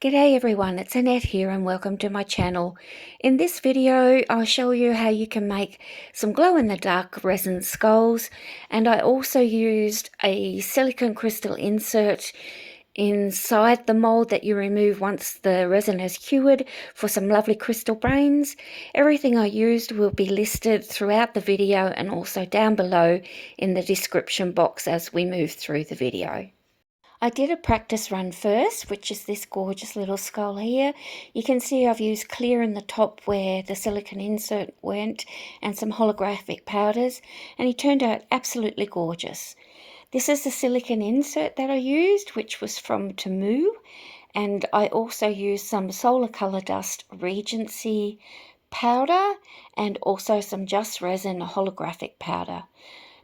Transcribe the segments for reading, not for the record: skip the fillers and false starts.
G'day everyone, it's Annette here and welcome to my channel. In this video I'll show you how you can make some glow-in-the-dark resin skulls, and I also used a silicone crystal insert inside the mold that you remove once the resin has cured for some lovely crystal brains. Everything I used will be listed throughout the video and also down below in the description box as we move through the video. I did a practice run first, which is this gorgeous little skull here. You can see I've used clear in the top where the silicone insert went and some holographic powders, and he turned out absolutely gorgeous. This is the silicone insert that I used, which was from Temu, and I also used some Solar Color Dust Regency powder and also some Just Resin holographic powder.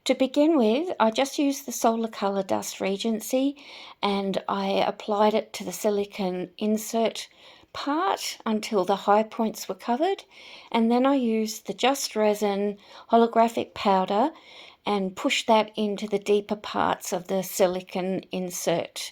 To begin with, I just used the Solar Color Dust Regency and I applied it to the silicone insert part until the high points were covered, and then I used the Just Resin holographic powder and pushed that into the deeper parts of the silicone insert.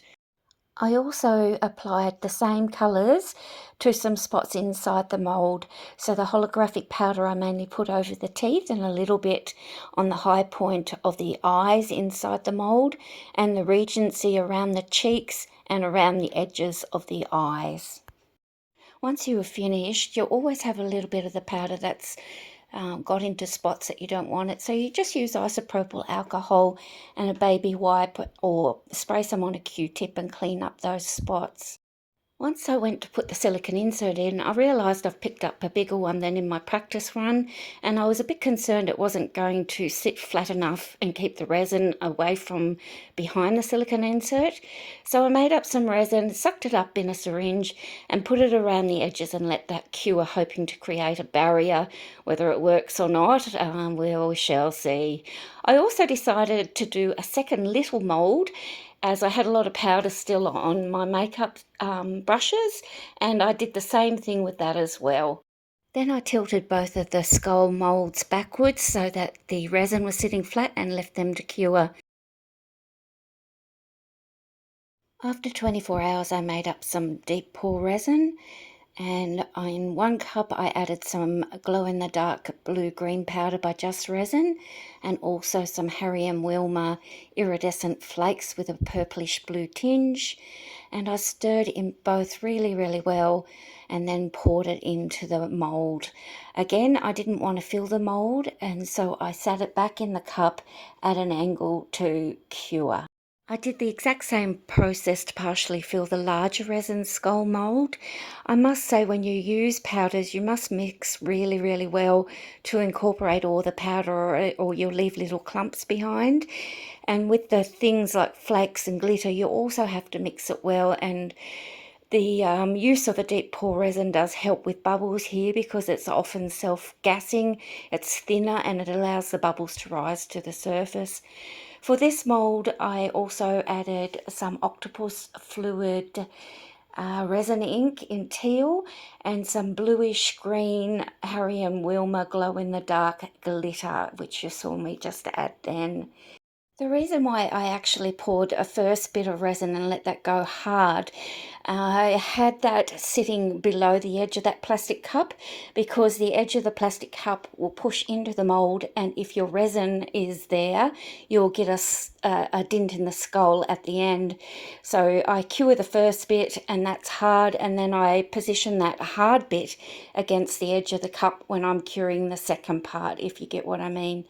I also applied the same colours to some spots inside the mould. So the holographic powder I mainly put over the teeth and a little bit on the high point of the eyes inside the mould, and the Regency around the cheeks and around the edges of the eyes. Once you are finished, you'll always have a little bit of the powder that's got into spots that you don't want it. So you just use isopropyl alcohol and a baby wipe or spray some on a Q-tip and clean up those spots. Once I went to put the silicone insert in, I realised I've picked up a bigger one than in my practice run, and I was a bit concerned it wasn't going to sit flat enough and keep the resin away from behind the silicone insert. So I made up some resin, sucked it up in a syringe and put it around the edges and let that cure, hoping to create a barrier. Whether it works or not, we shall see. I also decided to do a second little mould, as I had a lot of powder still on my makeup brushes, and I did the same thing with that as well. Then I tilted both of the skull moulds backwards so that the resin was sitting flat and left them to cure. After 24 hours I made up some deep pour resin, and in 1 cup I added some glow-in-the-dark blue-green powder by Just Resin and also some Harry & Wilmer iridescent flakes with a purplish blue tinge, and I stirred in both really well and then poured it into the mould. Again, I didn't want to fill the mould, and so I sat it back in the cup at an angle to cure. I did the exact same process to partially fill the larger resin skull mould. I must say, when you use powders, you must mix really well to incorporate all the powder, or you'll leave little clumps behind. And with the things like flakes and glitter, you also have to mix it well, and the use of a deep pour resin does help with bubbles here because it's often self-gassing, it's thinner, and it allows the bubbles to rise to the surface. For this mould, I also added some Octopus Fluid resin ink in teal and some bluish green Harry & Wilmer glow-in-the-dark glitter, which you saw me just add then. The reason why I actually poured a first bit of resin and let that go hard, I had that sitting below the edge of that plastic cup because the edge of the plastic cup will push into the mould, and if your resin is there, you'll get a dint in the skull at the end. So I cure the first bit, and that's hard, and then I position that hard bit against the edge of the cup when I'm curing the second part, if you get what I mean.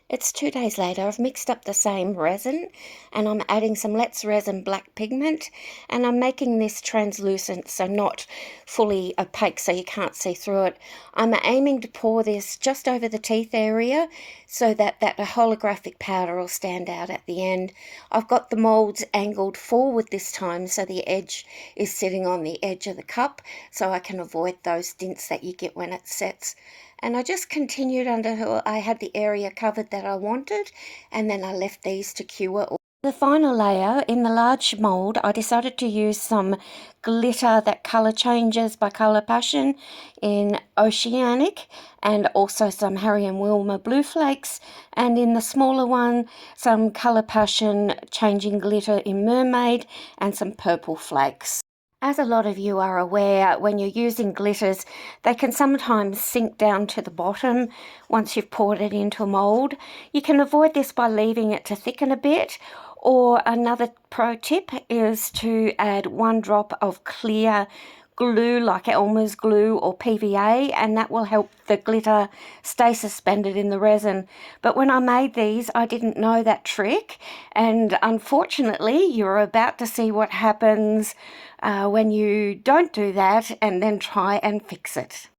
It's 2 days later. I've mixed up the same resin and I'm adding some Let's Resin black pigment, and I'm making this translucent, so not fully opaque so you can't see through it. I'm aiming to pour this just over the teeth area so that holographic powder will stand out at the end. I've got the moulds angled forward this time so the edge is sitting on the edge of the cup so I can avoid those dints that you get when it sets. And I just continued until I had the area covered that I wanted, and then I left these to cure. The final layer, in the large mould, I decided to use some glitter that colour changes by Colour Passion in Oceanic, and also some Harry & Wilmer Blue Flakes, and in the smaller one some Colour Passion changing glitter in Mermaid and some purple flakes. As a lot of you are aware, when you're using glitters, they can sometimes sink down to the bottom once you've poured it into a mould. You can avoid this by leaving it to thicken a bit, or another pro tip is to add 1 drop of clear glue like Elmer's glue or PVA, and that will help the glitter stay suspended in the resin. But when I made these, I didn't know that trick, and unfortunately you're about to see what happens when you don't do that and then try and fix it.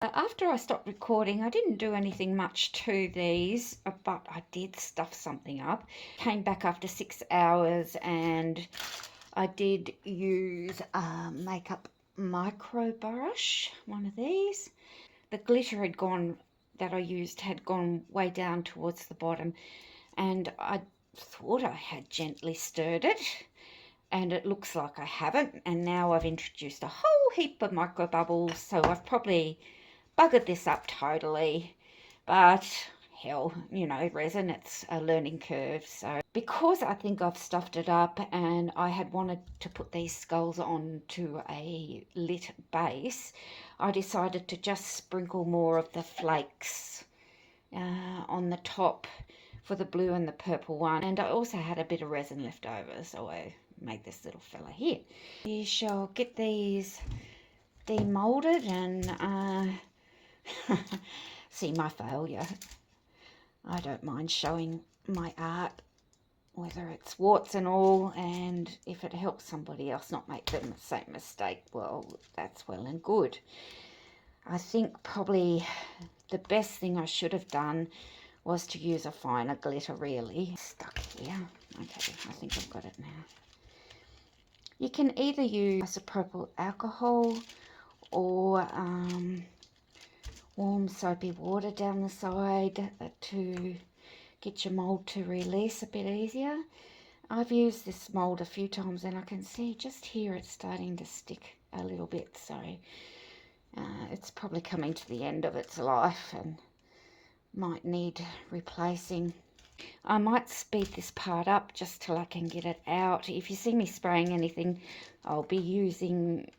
After I stopped recording, I didn't do anything much to these, but I did stuff something up. Came back after 6 hours and I did use a makeup micro brush, one of these. The glitter had gone, that I used had gone way down towards the bottom, and I thought I had gently stirred it, and it looks like I haven't, and now I've introduced a whole heap of micro bubbles, so I've probably buggered this up totally, but hell, you know, resin, it's a learning curve. So because I think I've stuffed it up and I had wanted to put these skulls on to a lit base, I decided to just sprinkle more of the flakes on the top for the blue and the purple one, and I also had a bit of resin left over, so I made this little fella here. We shall get these demolded and see my failure. I don't mind showing my art, whether it's warts and all, and if it helps somebody else not make the same mistake, well, that's well and good. I think probably the best thing I should have done was to use a finer glitter, really. Stuck here. Okay, I think I've got it now. You can either use isopropyl alcohol or warm soapy water down the side to get your mould to release a bit easier. I've used this mould a few times and I can see just here it's starting to stick a little bit, so it's probably coming to the end of its life and might need replacing. I might speed this part up just till I can get it out. If you see me spraying anything, I'll be using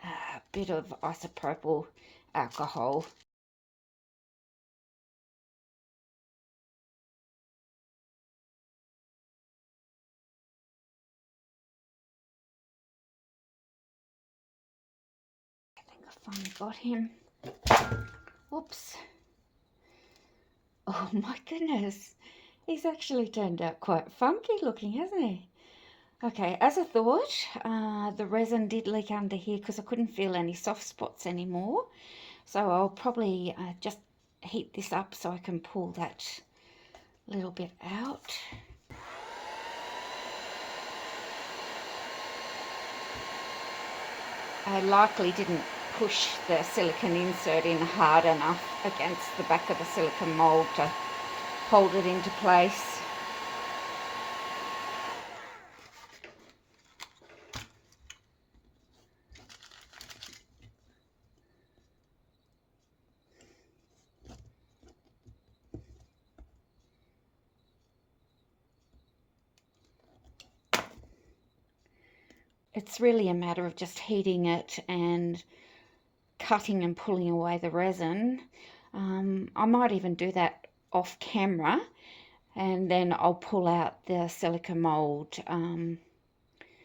a bit of isopropyl alcohol. I think I finally got him. Whoops. Oh my goodness. He's actually turned out quite funky looking, hasn't he? Okay, as I thought, the resin did leak under here because I couldn't feel any soft spots anymore. So I'll probably just heat this up so I can pull that little bit out. I likely didn't push the silicone insert in hard enough against the back of the silicone mould to hold it into place. It's really a matter of just heating it and cutting and pulling away the resin. I might even do that off camera, and then I'll pull out the silicone mould,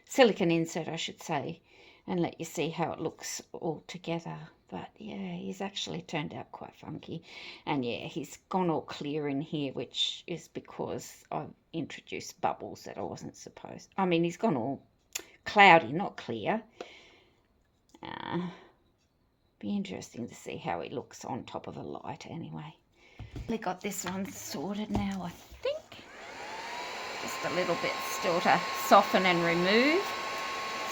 silicone insert I should say, and let you see how it looks all together. But yeah, he's actually turned out quite funky, and yeah, he's gone all clear in here, which is because I've introduced bubbles that I wasn't supposed. I mean, he's gone all cloudy, not clear. Be interesting to see how he looks on top of a light anyway. We got this one sorted now, I think. Just a little bit still to soften and remove.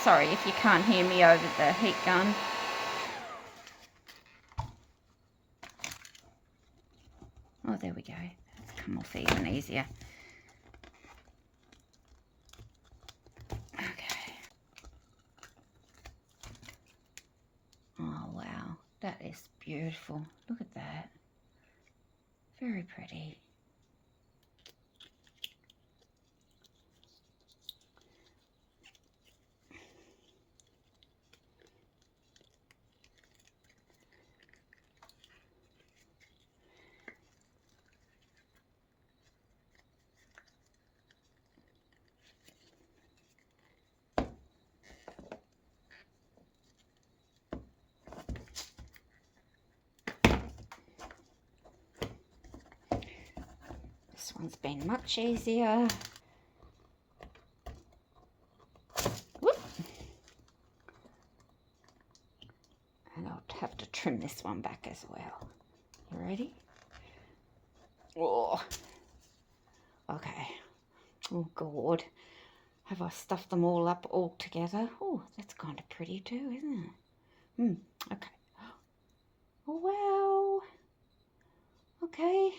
Sorry if you can't hear me over the heat gun. Oh, there we go. It's come off even easier. Okay. Oh, wow. That is beautiful. Look at that. Very pretty. This one's been much easier. Whoop. And I'll have to trim this one back as well. You ready? Oh, okay. Oh God, have I stuffed them all up all together? Oh, that's kind of pretty too, isn't it? Okay. Oh wow. Okay,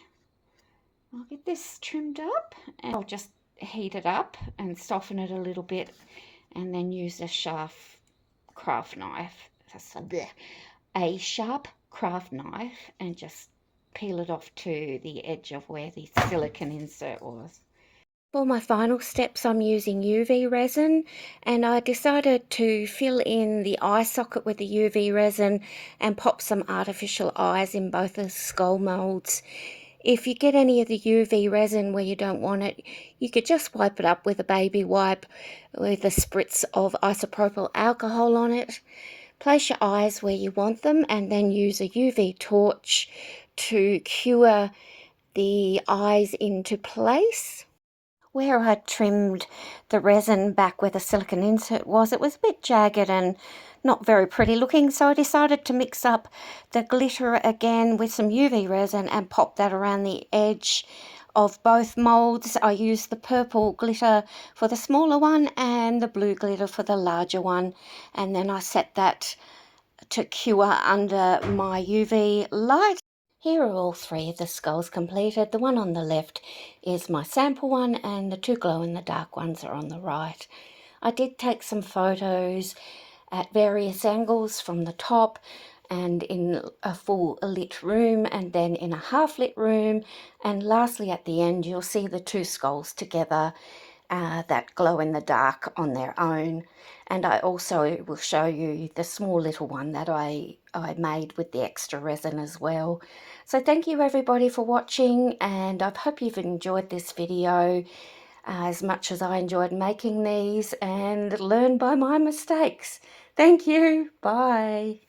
I'll get this trimmed up and I'll just heat it up and soften it a little bit, and then use a sharp craft knife, a sharp craft knife, and just peel it off to the edge of where the silicone insert was. For my final steps, I'm using UV resin, and I decided to fill in the eye socket with the UV resin and pop some artificial eyes in both the skull molds. If you get any of the UV resin where you don't want it, you could just wipe it up with a baby wipe with a spritz of isopropyl alcohol on it. Place your eyes where you want them and then use a UV torch to cure the eyes into place. Where I trimmed the resin back where the silicone insert was, it was a bit jagged and not very pretty looking, so I decided to mix up the glitter again with some UV resin and pop that around the edge of both molds. I used the purple glitter for the smaller one and the blue glitter for the larger one, and then I set that to cure under my UV light. Here are all three of the skulls completed. The one on the left is my sample one, and the two glow-in-the-dark ones are on the right. I did take some photos at various angles from the top and in a full lit room and then in a half-lit room, and lastly at the end you'll see the two skulls together that glow in the dark on their own. And I also will show you the small little one that I made with the extra resin as well. So thank you everybody for watching, and I hope you've enjoyed this video as much as I enjoyed making these and learn by my mistakes. Thank you. Bye.